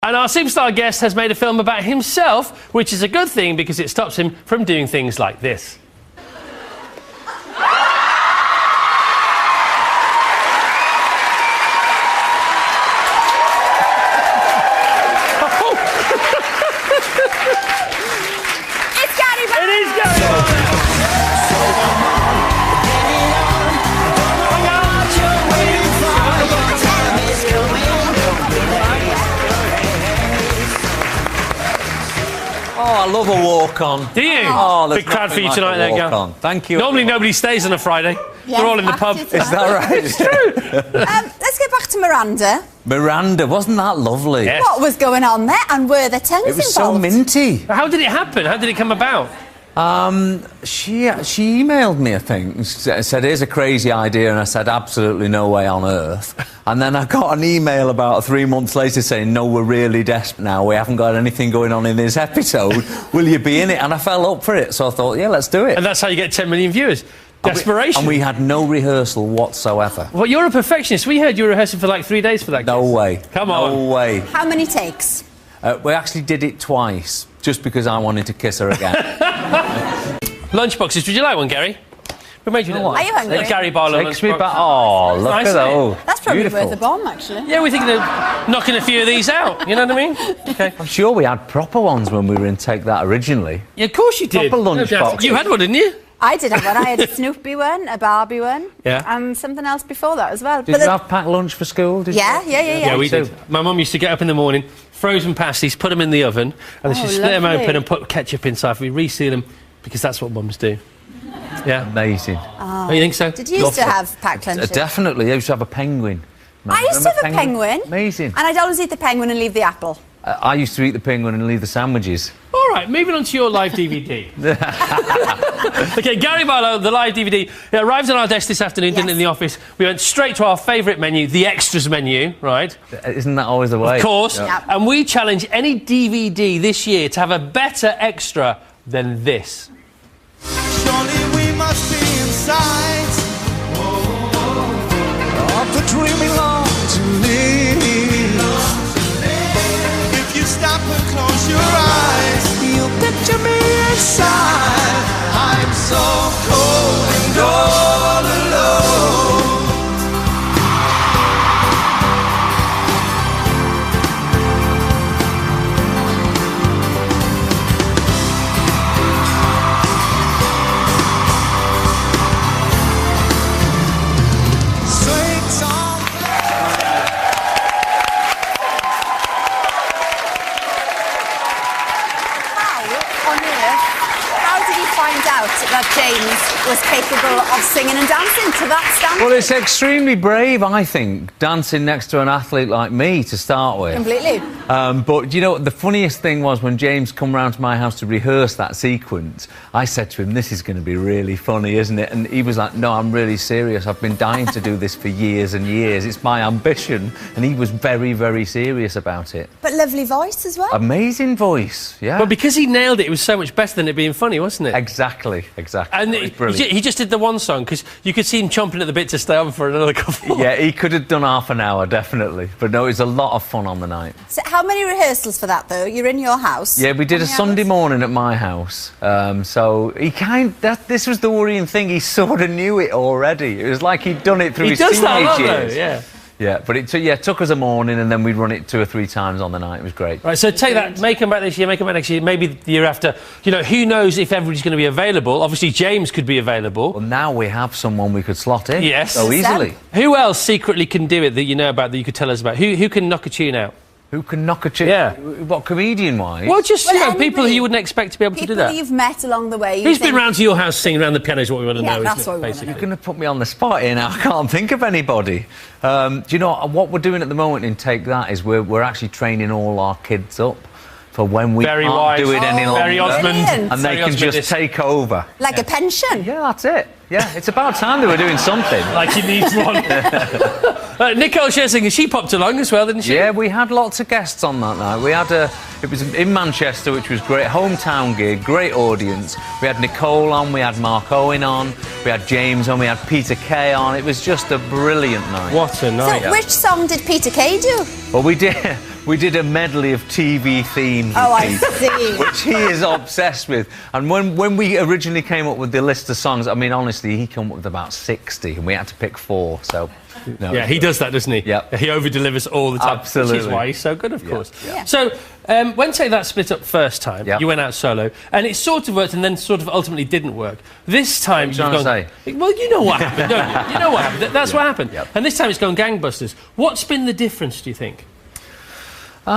And our superstar guest has made a film about himself, which is a good thing because it stops him from doing things like this. It's Gary Barlow! It is Gary Barlow! Oh, I love a walk-on. Do you? Oh, big crowd for you tonight, then, Gav. Thank you. Normally nobody stays on a Friday. Yeah, they're all in the pub. Is that right? It's true. Let's get back to Miranda. Miranda, wasn't that lovely? Yes. What was going on there, and were there tens It was involved? so minty. How did it happen? How did it come about? She emailed me, I think, said, here's a crazy idea, and I said, absolutely no way on earth. And then I got an email about 3 months later saying, no, we're really desperate now, we haven't got anything going on in this episode, will you be in it? And I fell up for it, so I thought, yeah, let's do it. And that's how you get 10 million viewers. Desperation. And we had no rehearsal whatsoever. Well, you're a perfectionist. We heard you were rehearsing for like 3 days for that. No way. Come on. No way. How many takes? We actually did it twice, just because I wanted to kiss her again. Lunchboxes. Would you like one, Gary? We made you know what? Are you hungry? Gary Barlow Takes me lunchbox. back. Oh, look Nice, at that. isn't it? Oh, That's probably beautiful. worth a bomb, actually. Yeah, we're thinking of knocking a few of these out. You know what I mean? Okay. I'm sure we had proper ones when we were in Take That originally. Yeah, of course you did. Proper lunchbox. You had one, didn't you? I did have one. I had a Snoopy one, a Barbie one, Yeah. and something else before that as well. Did you have packed lunch for school? Did Yeah, you? yeah. Yeah, we did. My mum used to get up in the morning, frozen pasties, put them in the oven, and then she'd split them lovely. open and put ketchup inside. We reseal them because that's what mums do. Yeah. Amazing. Oh, you think so? Did you used to have packed lunches? Definitely. I used to have a penguin. I used to have a penguin. Amazing. And I'd always eat the penguin and leave the apple. I used to eat the penguin and leave the sandwiches. All right, moving on to your live DVD. OK, Gary Barlow, the live DVD. It arrived on our desk this afternoon, didn't it, in the office. We went straight to our favourite menu, the extras menu, right? Isn't that always the way? Of course. Yep. And we challenge any DVD this year to have a better extra than this. Surely we must be inside of the dream we long to live. If you stop and close your eyes, you'll picture me inside. I'm so cold and all alone. Sing song. How on earth, how did he find out that James was capable of singing and dancing to that standard? Well, it's extremely brave, I think, dancing next to an athlete like me to start with. Completely. But, you know, the funniest thing was when James come round to my house to rehearse that sequence, I said to him, this is going to be really funny, isn't it? And he was like, no, I'm really serious. I've been dying to do this for years and years. It's my ambition. And he was very, very serious about it. But lovely voice as well. Amazing voice, yeah. But because he nailed it, it was so much better than it being funny, wasn't it? Exactly. And It was brilliant. he just did the one song, because you could see him chomping at the bit to stay on for another couple. Yeah, he could have done half an hour, definitely. But no, it was a lot of fun on the night. So how many rehearsals for that, though? You're in your house. Yeah, we did How a many Sunday hours? morning at my house. So he this was the worrying thing. He sort of knew it already. It was like he'd done it through He his does teenage that a lot, years. though, yeah. Yeah, but it took us a morning, and then we'd run it 2 or 3 times on the night. It was great. Right, so take that, make them back this year, make them back next year, maybe the year after. You know, who knows if everybody's going to be available? Obviously, James could be available. Well, now we have someone we could slot in. Yes. So easily. Who else secretly can do it that you know about that you could tell us about? Who can knock a tune out? Who can knock a chick? Yeah. What, comedian-wise? Well, just Well, you know, people who anybody- you wouldn't expect to be able to do People that. you've met along the way. you Who's been think- round to your house singing around the piano is what we want to Yeah, know, that's isn't what it, we wanna basically? You're going to put me on the spot here now. I can't think of anybody. Do you know what we're doing at the moment in Take That is we're actually training all our kids up for when we Very can't wise. do it any Oh, longer. Very Osmond. brilliant. And they Very can just Osmond-ish. take over. Like a pension. Yeah, that's it. Yeah, it's about time they were doing something. Like he needs one. Nicole Scherzinger, she popped along as well, didn't she? Yeah, we had lots of guests on that night. We had it was in Manchester, which was great, hometown gig, great audience. We had Nicole on, we had Mark Owen on, we had James on, we had Peter Kay on. It was just a brilliant night. What a night. So which song did Peter Kay do? Well, we we did a medley of TV themes. Oh, I see. Which he is obsessed with. And when we originally came up with the list of songs, I mean, honestly, he came up with about 60, and we had to pick 4, so... No. Yeah, he does that, doesn't he? Yep. He over-delivers all the time. Absolutely. Which is why he's so good, of course. Yeah. So, when, say, that split up first time, Yep. you went out solo, and it sort of worked and then sort of ultimately didn't work. This time, you've trying to gone... say? Well, you know what happened, don't you? You know what happened. That's what happened. Yep. And this time it's gone gangbusters. What's been the difference, do you think? Do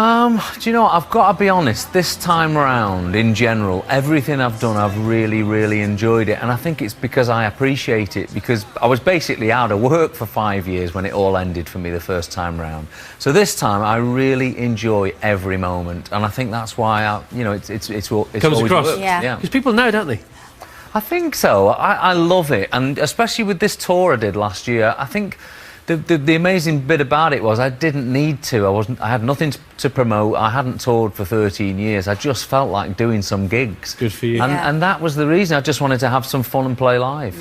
you know what? I've got to be honest, this time round, in general, everything I've done, I've really, really enjoyed it. And I think it's because I appreciate it, because I was basically out of work for 5 years when it all ended for me the first time round. So this time, I really enjoy every moment. And I think that's why, it's Comes always across. worked. Yeah. Because people know, don't they? I think so. I love it. And especially with this tour I did last year, I think... The amazing bit about it was I didn't need to. I had nothing to promote. I hadn't toured for 13 years. I just felt like doing some gigs. Good for you. And that was the reason. I just wanted to have some fun and play live.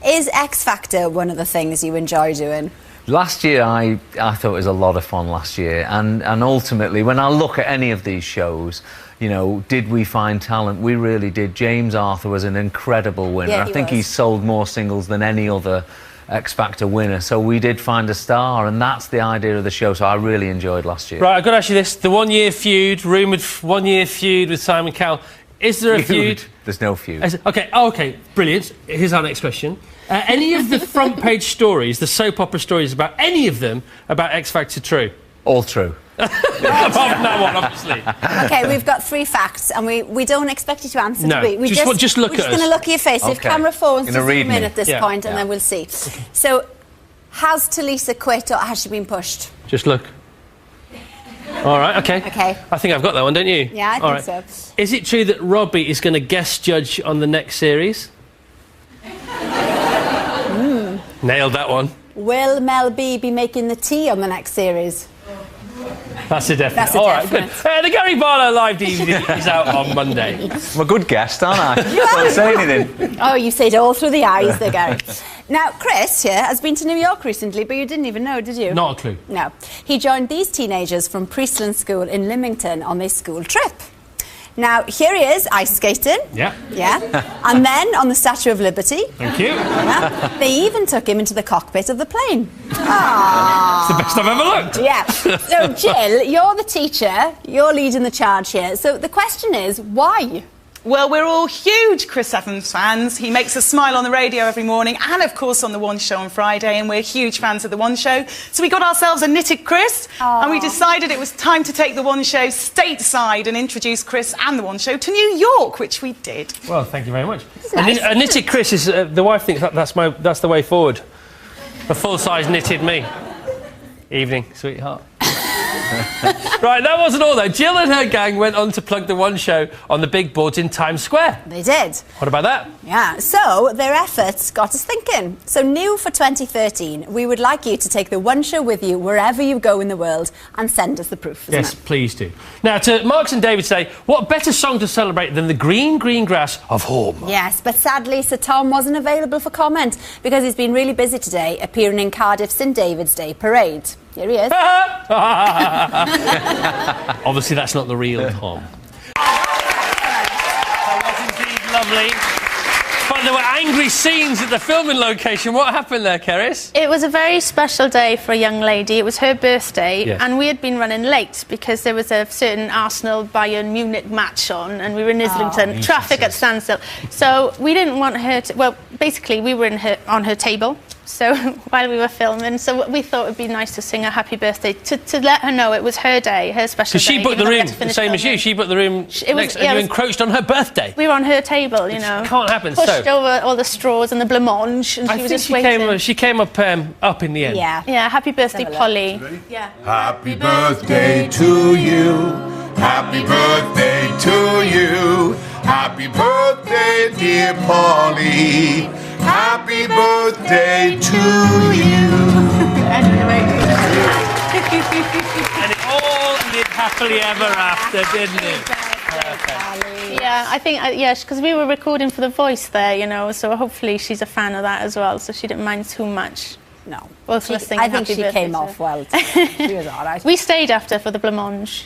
Is X Factor one of the things you enjoy doing? Last year, I thought it was a lot of fun last year. And ultimately, when I look at any of these shows, you know, did we find talent? We really did. James Arthur was an incredible winner. Yeah, I think he's sold more singles than any other X Factor winner, so we did find a star, and that's the idea of the show, so I really enjoyed last year. Right, I've got to ask you this. The one-year feud, rumoured one-year feud with Simon Cowell. Is there a feud? There's no feud. OK, brilliant. Here's our next question. Any of the front-page stories, the soap opera stories about any of them about X Factor true? All true. Apart from that one, obviously. OK, we've got 3 facts, and we don't expect you to answer. No, do we? just look at us. We're just going to look at your face. Okay. If camera phones to Gonna zoom read in me. at this Yeah. point, and then we'll see. So, has Talisa quit, or has she been pushed? Just look. All right, OK. OK. I think I've got that one, don't you? Yeah, I All think right. so. Is it true that Robbie is going to guest judge on the next series? Nailed that one. Will Mel B be making the tea on the next series? That's a definite. That's a All right, definite. good. The Gary Barlow live DVD is out on Monday. I'm a good guest, aren't I? Don't say anything. Oh, you say it all through the eyes there, Gary. Now, Chris here has been to New York recently, but you didn't even know, did you? Not a clue. No. He joined these teenagers from Priestland School in Lymington on their school trip. Now, here he is, ice skating. Yeah. Yeah. And then on the Statue of Liberty. Thank you. Yeah. They even took him into the cockpit of the plane. It's the best I've ever looked. Yeah. So, Jill, you're the teacher. You're leading the charge here. So the question is, why? Well, we're all huge Chris Evans fans. He makes us smile on the radio every morning and, of course, on The One Show on Friday, and we're huge fans of The One Show. So we got ourselves a knitted Chris, and we decided it was time to take The One Show stateside and introduce Chris and The One Show to New York, which we did. Well, thank you very much. Nice. A knitted Chris is... the wife thinks that's the way forward. A full-size knitted me. Evening, sweetheart. Right, that wasn't all, though. Jill and her gang went on to plug The One Show on the big boards in Times Square. They did. What about that? Yeah, so their efforts got us thinking. So new for 2013, we would like you to take The One Show with you wherever you go in the world and send us the proof, isn't Yes, it? please do. Now, to Marks and David say, what better song to celebrate than the green, green grass of home? Yes, but sadly Sir Tom wasn't available for comment because he's been really busy today appearing in Cardiff's St David's Day parade. Here he is. Obviously, that's not the real Tom. That was indeed lovely. But there were angry scenes at the filming location. What happened there, Keris? It was a very special day for a young lady. It was her birthday, Yes. and we had been running late because there was a certain Arsenal-Bayern Munich match on, and we were in Islington, traffic at standstill. So we didn't want her to... Well, basically, we were on her table. So while we were filming, so we thought it'd be nice to sing a happy birthday to let her know it was her day, her special day. Because she booked the even though we room, had to the finish same as you. filming. She booked the room next, and you encroached on her birthday. We were on her table, you know. Can't happen. Pushed over all the straws and the blancmange, and I she was think just waiting. she came up in the end. Yeah. Yeah, happy birthday, Have a look. Polly. Yeah. Happy birthday to you. Happy birthday to you. Happy birthday, dear Polly. Happy birthday to you. And it all ended happily ever after, didn't it? Yeah, I think, because we were recording for The Voice there, you know, so hopefully she's a fan of that as well, so she didn't mind too much. No. Both of us singing I think happy she birthday came to off her. well. She was all right. We stayed after for the blancmange.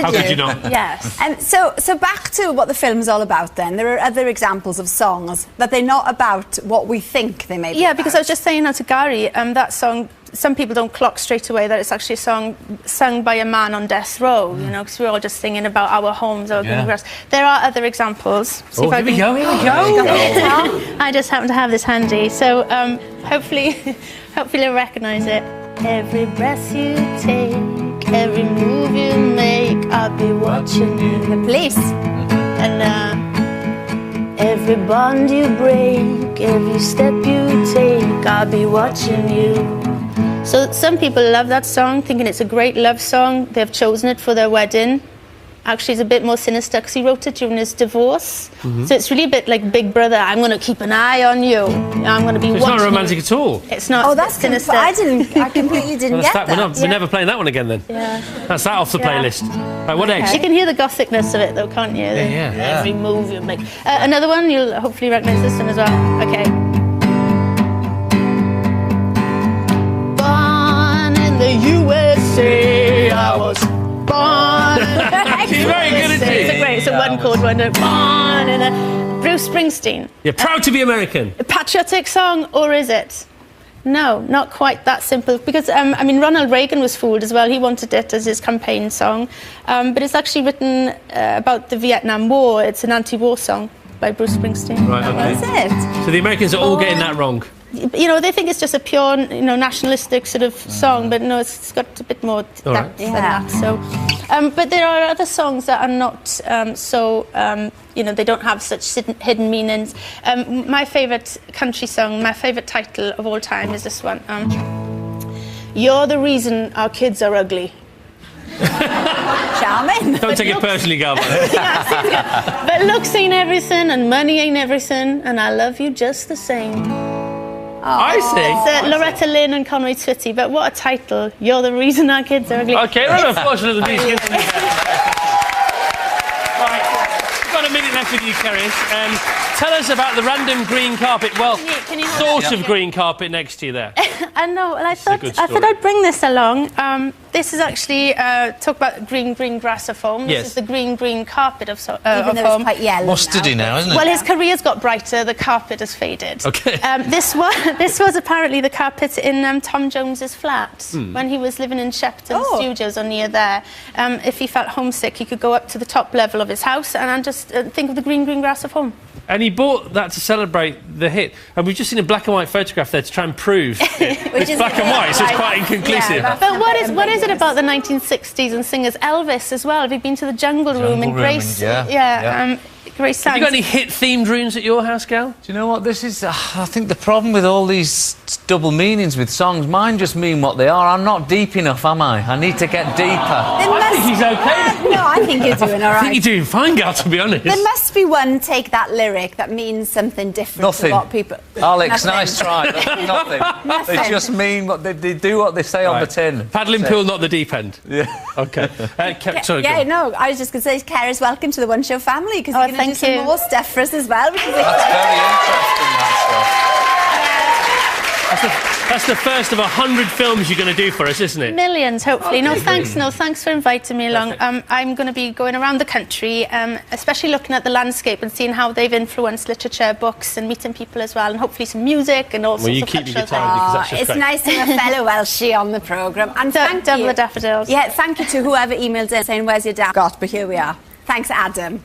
How could you not? Yes. So back to what the film's all about then. There are other examples of songs that they're not about what we think they may be Yeah, about. because I was just saying that to Gary, that song, some people don't clock straight away that it's actually a song sung by a man on death row, you know, because we're all just singing about our homes, our green grass. There are other examples. See if I Here we can- go. I just happen to have this handy, so hopefully you'll recognise it. Every breath you take, every move you make, I'll be watching you. The Police. And every bond you break, every step you take, I'll be watching you. So some people love that song, thinking it's a great love song. They've chosen it for their wedding. Actually, it's a bit more sinister because he wrote it during his divorce. So it's really a bit like Big Brother. I'm going to keep an eye on you. I'm going to be It's watching not romantic you. at all. It's not. Oh, it's a bit that's sinister. I completely didn't get that. We're never playing that one again then. Yeah. That's that off the Yeah. playlist. Right, what next? You can hear the gothicness of it, though, can't you? Yeah. Every move you make. Another one, you'll hopefully recognise this one as well. Okay. Born in the USA, I was born. She's very good at It's a it. great, it's a one-chord one. Born in a... Bruce Springsteen. You're proud to be American. A patriotic song, or is it? No, not quite that simple. Because, I mean, Ronald Reagan was fooled as well. He wanted it as his campaign song. But it's actually written about the Vietnam War. It's an anti-war song by Bruce Springsteen. Right, okay. That's it. So the Americans are all getting that wrong. You know, they think it's just a pure, you know, nationalistic sort of song, but no, it's got a bit more depth All right. than that. So, but there are other songs that are not you know, they don't have such hidden meanings. My favourite country song, my favourite title of all time is this one. You're the reason our kids are ugly. Charming. Don't take it personally, Galvin. But looks ain't everything, and money ain't everything, and I love you just the same. I see. It's Loretta Lynn and Conway Twitty, but what a title. You're the reason our kids are ugly. Okay, right, unfortunately, the music is... Right, we've got a minute left with you, Kerry. Tell us about the random green carpet. Well, Can you sort of green carpet next to you there. I know, and I a thought good story. I'd bring this along. This is actually talk about green grass of home. Yes. This is the green carpet of Even of though home. it's quite yellow Mustardy now, isn't it? Well, his career's got brighter. The carpet has faded. Okay. This was apparently the carpet in Tom Jones's flat when he was living in Shepton Studios or near there. If he felt homesick, he could go up to the top level of his house and just think of the green grass of home. And he bought that to celebrate the hit. And we've just seen a black and white photograph there to try and prove it's is black and white, so it's quite inconclusive. Yeah, But what is it about the 1960s and singers? Elvis as well. Have you been to the Jungle Room in Room Grace? and- yeah. Grace Have you got Sands. any hit-themed rooms at your house, Gal? Do you know what this is? I think the problem with all these double meanings with songs, mine just mean what they are. I'm not deep enough, am I? I need to get deeper. I think he's okay. No, I think you're doing all I think right. you're doing fine, Gal, to be honest. There must be one take that lyric that means something different Nothing. to what people... Alex, Nothing. nice try. Nothing. They just mean what they do what they say on the tin. Paddling pool, not the deep end. Yeah. Okay. Sorry, Yeah, go on. no, I was just going to say, Kara's welcome to the One Show family because you're going to do thank some you. more stuff for us as well. Which is That's very interesting, that That's the first of 100 films you're going to do for us, isn't it? Millions, hopefully. No, thanks for inviting me along. I'm going to be going around the country, especially looking at the landscape and seeing how they've influenced literature, books, and meeting people as well, and hopefully some music and all sorts you of keep your cultural guitar things. because that's just it's great. nice to have a fellow Welshie on the programme. And thank Double you. the daffodils. Yeah, thank you to whoever emailed in saying, where's your dad got? But here we are. Thanks, Adam.